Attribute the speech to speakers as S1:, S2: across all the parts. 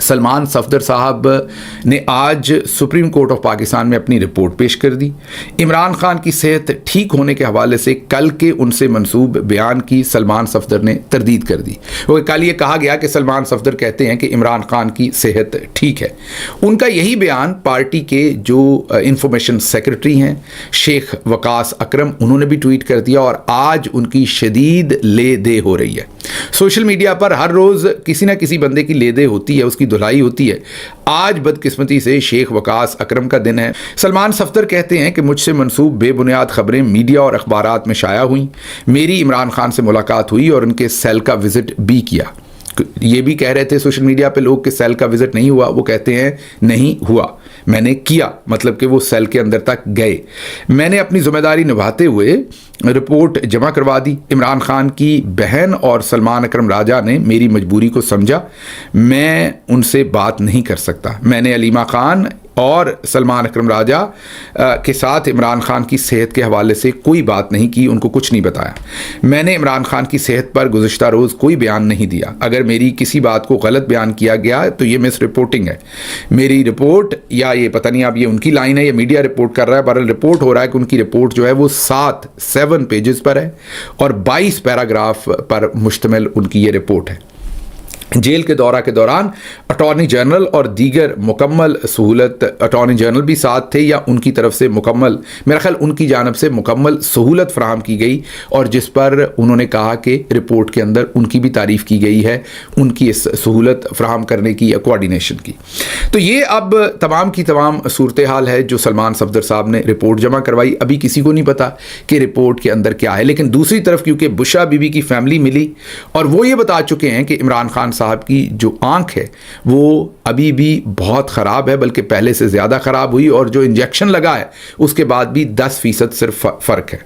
S1: सलमान सफदर साहब ने आज सुप्रीम कोर्ट ऑफ पाकिस्तान में अपनी रिपोर्ट पेश कर दी। इमरान खान की सेहत ठीक होने के हवाले से कल के उनसे मंसूब बयान की सलमान सफदर ने तरदीद कर दी। वो कल ये कहा गया कि सलमान सफदर कहते हैं कि इमरान खान की सेहत ठीक है। उनका यही बयान पार्टी के जो इंफॉर्मेशन सेक्रेटरी हैं शेख वकास अकरम, उन्होंने भी ट्वीट कर दिया और आज उनकी शदीद ले दे हो रही है। सोशल मीडिया पर हर रोज़ किसी ना किसी बंदे की ले दे होती है, उसकी धुलाई होती है। आज बदकिस्मती से शेख वकास अकरम का दिन है। सलमान सफदर कहते हैं कि मुझसे मंसूब बेबुनियाद खबरें मीडिया और अखबारात में शाया हुई। मेरी इमरान खान से मुलाकात हुई और उनके सेल का विजिट भी किया। ये भी कह रहे थे सोशल मीडिया पे लोग कि सेल का विजिट नहीं हुआ, वो कहते हैं नहीं हुआ, मैंने किया, मतलब कि वो सेल के अंदर तक गए। मैंने अपनी जिम्मेदारी निभाते हुए रिपोर्ट जमा करवा दी। इमरान खान की बहन और सलमान अकरम राजा ने मेरी मजबूरी को समझा। मैं उनसे बात नहीं कर सकता। मैंने अलीमा खान और सलमान अकरम राजा के साथ इमरान खान की सेहत के हवाले से कोई बात नहीं की, उनको कुछ नहीं बताया। मैंने इमरान खान की सेहत पर गुज़िश्ता रोज़ कोई बयान नहीं दिया। अगर मेरी किसी बात को गलत बयान किया गया तो ये मिस रिपोर्टिंग है। मेरी रिपोर्ट या ये पता नहीं अब ये उनकी लाइन है या मीडिया रिपोर्ट कर रहा है, बहरहाल रिपोर्ट हो रहा है कि उनकी रिपोर्ट जो है वो 7 पेजेस पर है और 22 पैराग्राफ पर मुश्तमिल उनकी ये रिपोर्ट है। जेल के दौरा के दौरान अटॉर्नी जनरल और दीगर मुकम्मल सहूलत, अटॉर्नी जनरल भी साथ थे या उनकी तरफ से मुकम्मल, मेरा ख्याल उनकी जानब से मुकम्मल सहूलत फराहम की गई और जिस पर उन्होंने कहा कि रिपोर्ट के अंदर उनकी भी तारीफ़ की गई है, उनकी इस सहूलत फराहम करने की या कोऑर्डिनेशन की। तो ये अब तमाम की तमाम सूरत हाल है जो सलमान सफदर साहब ने रिपोर्ट जमा करवाई। अभी किसी को नहीं पता कि रिपोर्ट के अंदर क्या है, लेकिन दूसरी तरफ क्योंकि बुशरा बीबी की फैमिली मिली और वो ये बता चुके हैं कि इमरान खान साहब की जो आंख है वो अभी भी बहुत ख़राब है, बल्कि पहले से ज़्यादा ख़राब हुई और जो इंजेक्शन लगा है उसके बाद भी 10% सिर्फ फ़र्क है।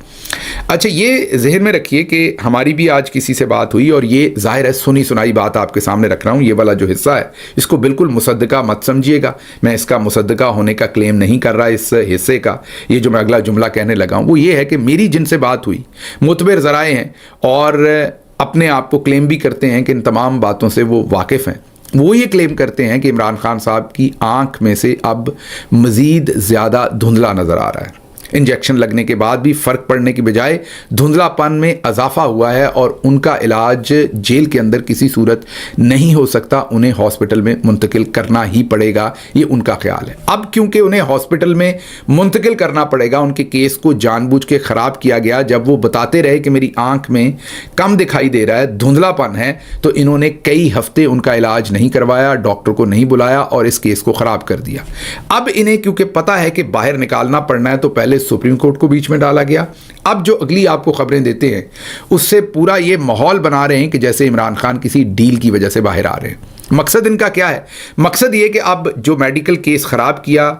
S1: अच्छा, ये जहन में रखिए कि हमारी भी आज किसी से बात हुई और ये जाहिर है सुनी सुनाई बात आपके सामने रख रहा हूँ। ये वाला जो हिस्सा है इसको बिल्कुल मुसद्दका मत समझिएगा। मैं इसका मुसद्दका होने का क्लेम नहीं कर रहा इस हिस्से का। ये जो मैं अगला जुमला कहने लगा हूँ वो ये है कि मेरी जिनसे बात हुई मुतबर ज़राए हैं और अपने आप को क्लेम भी करते हैं कि इन तमाम बातों से वो वाकिफ़ हैं। वो ये क्लेम करते हैं कि इमरान खान साहब की आंख में से अब मज़ीद ज़्यादा धुंधला नज़र आ रहा है। इंजेक्शन लगने के बाद भी फ़र्क पड़ने की बजाय धुंधलापन में इजाफा हुआ है और उनका इलाज जेल के अंदर किसी सूरत नहीं हो सकता, उन्हें हॉस्पिटल में मुंतकिल करना ही पड़ेगा, ये उनका ख्याल है। अब क्योंकि उन्हें हॉस्पिटल में मुंतकिल करना पड़ेगा, उनके केस को जानबूझ के ख़राब किया गया। जब वो बताते रहे कि मेरी आंख में कम दिखाई दे रहा है, धुंधलापन है, तो इन्होंने कई हफ्ते उनका इलाज नहीं करवाया, डॉक्टर को नहीं बुलाया और इस केस को ख़राब कर दिया। अब इन्हें क्योंकि पता है कि बाहर निकालना पड़ना है तो पहले सुप्रीम कोर्ट को बीच में डाला गया। अब जो अगली आपको खबरें देते हैं उससे पूरा ये माहौल बना रहे हैं कि जैसे इमरान खान किसी डील की वजह से बाहर आ रहे हैं। मकसद इनका क्या है? मकसद ये कि अब जो मेडिकल केस ख़राब किया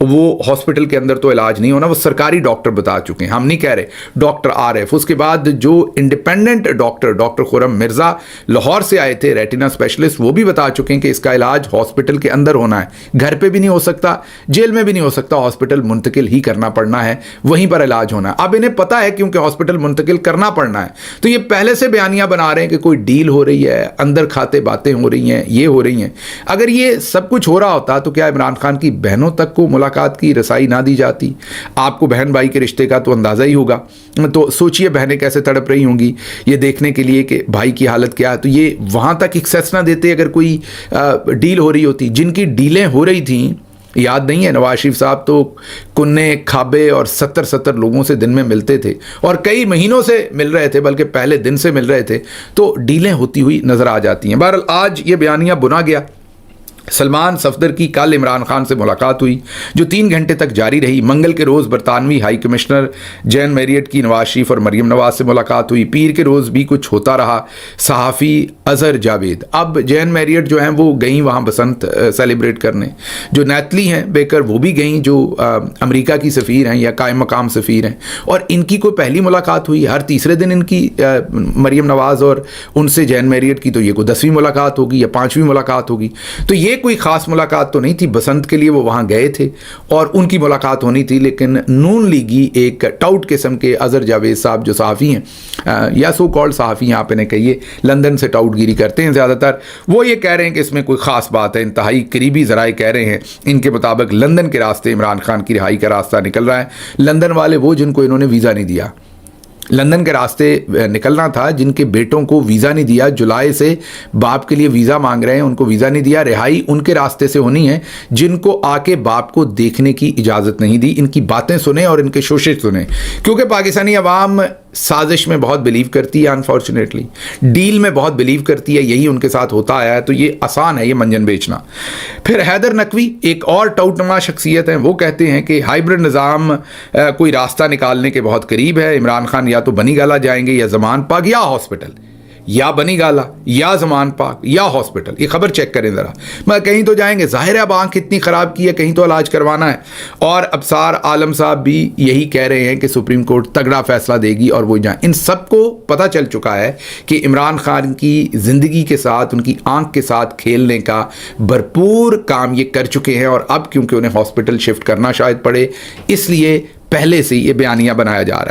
S1: वो हॉस्पिटल के अंदर तो इलाज नहीं होना, वो सरकारी डॉक्टर बता चुके हैं, हम नहीं कह रहे। डॉक्टर आरएफ, उसके बाद जो इंडिपेंडेंट डॉक्टर खुरम मिर्ज़ा लाहौर से आए थे, रेटिना स्पेशलिस्ट, वो भी बता चुके हैं कि इसका इलाज हॉस्पिटल के अंदर होना है, घर पे भी नहीं हो सकता, जेल में भी नहीं हो सकता, हॉस्पिटल मुंतकिल ही करना पड़ना है, वहीं पर इलाज होना है। अब इन्हें पता है क्योंकि हॉस्पिटल मुंतकिल करना पड़ना है तो ये पहले से बयानियाँ बना रहे हैं कि कोई डील हो रही है, अंदर खाते बातें हो रही हैं, ये हो रही हैं। अगर ये सब कुछ हो रहा होता तो क्या इमरान खान की बहनों तक को मुलाकात की रसाई ना दी जाती? आपको बहन भाई के रिश्ते का तो अंदाजा ही होगा, तो सोचिए बहनें कैसे तड़प रही होंगी ये देखने के लिए कि भाई की हालत क्या है। तो ये वहां तक एक्सेस ना देते अगर कोई डील हो रही होती। जिनकी डीलें हो रही थी, याद नहीं है, नवाज शरीफ साहब तो कुन्ने खाबे और 70 लोगों से दिन में मिलते थे और कई महीनों से मिल रहे थे, बल्कि पहले दिन से मिल रहे थे, तो डीलें होती हुई नजर आ जाती हैं। बहरहाल आज ये बयानिया बुना गया। सलमान सफदर की कल इमरान खान से मुलाकात हुई जो 3 घंटे तक जारी रही। मंगल के रोज़ बरतानवी हाई कमिश्नर जैन मैरियट की नवाज शरीफ और मरीम नवाज से मुलाकात हुई। पीर के रोज़ भी कुछ होता रहा। सहाफ़ी अज़हर जावेद, अब जैन मैरियट जो हैं वो गई वहाँ बसंत सेलिब्रेट करने। जो नैतली हैं बेकर वो भी गई, जो अमेरिका की सफ़ीर हैं या कायम मकाम सफ़ीर हैं, और इनकी कोई पहली मुलाकात हुई। हर तीसरे दिन इनकी मरीम नवाज़ और उनसे जैन मैरियट की तो ये कोई 10वीं मुलाकात होगी या 5वीं मुलाकात होगी। तो ये ये कोई ख़ास मुलाकात तो नहीं थी, बसंत के लिए वो वहाँ गए थे और उनकी मुलाकात होनी थी, लेकिन नून लीगी एक टाउट किस्म के अज़हर जावेद साहब जो सहाफ़ी हैं या सो कॉल्ड सहाफ़ी आप इन्हें कहिए, लंदन से टाउटगिरी करते हैं ज़्यादातर, वो ये कह रहे हैं कि इसमें कोई ख़ास बात है। इंतहाई करीबी ज़राए कह रहे हैं इनके मुताबिक लंदन के रास्ते इमरान खान की रिहाई का रास्ता निकल रहा है। लंदन वाले वो जिनको इन्होंने वीज़ा नहीं दिया, लंदन के रास्ते निकलना था जिनके बेटों को वीज़ा नहीं दिया, जुलाई से बाप के लिए वीज़ा मांग रहे हैं, उनको वीज़ा नहीं दिया। रिहाई उनके रास्ते से होनी है जिनको आके बाप को देखने की इजाज़त नहीं दी। इनकी बातें सुने और इनके शोशे सुने, क्योंकि पाकिस्तानी अवाम साजिश में बहुत बिलीव करती है, अनफॉर्चुनेटली डील में बहुत बिलीव करती है, यही उनके साथ होता आया है, तो ये आसान है ये मंजन बेचना। फिर हैदर नकवी एक और टाउटनुमा शख्सियत हैं, वो कहते हैं कि हाइब्रिड निज़ाम कोई रास्ता निकालने के बहुत करीब है। इमरान खान या तो बनी गाला जाएंगे या ज़मान पाक या हॉस्पिटल, या बनी गाला या ज़मान पाक या हॉस्पिटल। ये खबर चेक करें ज़रा, मैं कहीं तो जाएंगे, ज़ाहिर है अब आँख इतनी ख़राब की है, कहीं तो इलाज करवाना है। और अबसार आलम साहब भी यही कह रहे हैं कि सुप्रीम कोर्ट तगड़ा फैसला देगी और वो जाएं। इन सबको पता चल चुका है कि इमरान खान की ज़िंदगी के साथ, उनकी आँख के साथ खेलने का भरपूर काम ये कर चुके हैं, और अब क्योंकि उन्हें हॉस्पिटल शिफ्ट करना शायद पड़े, इसलिए पहले से ये बयानिया बनाया जा रहा है।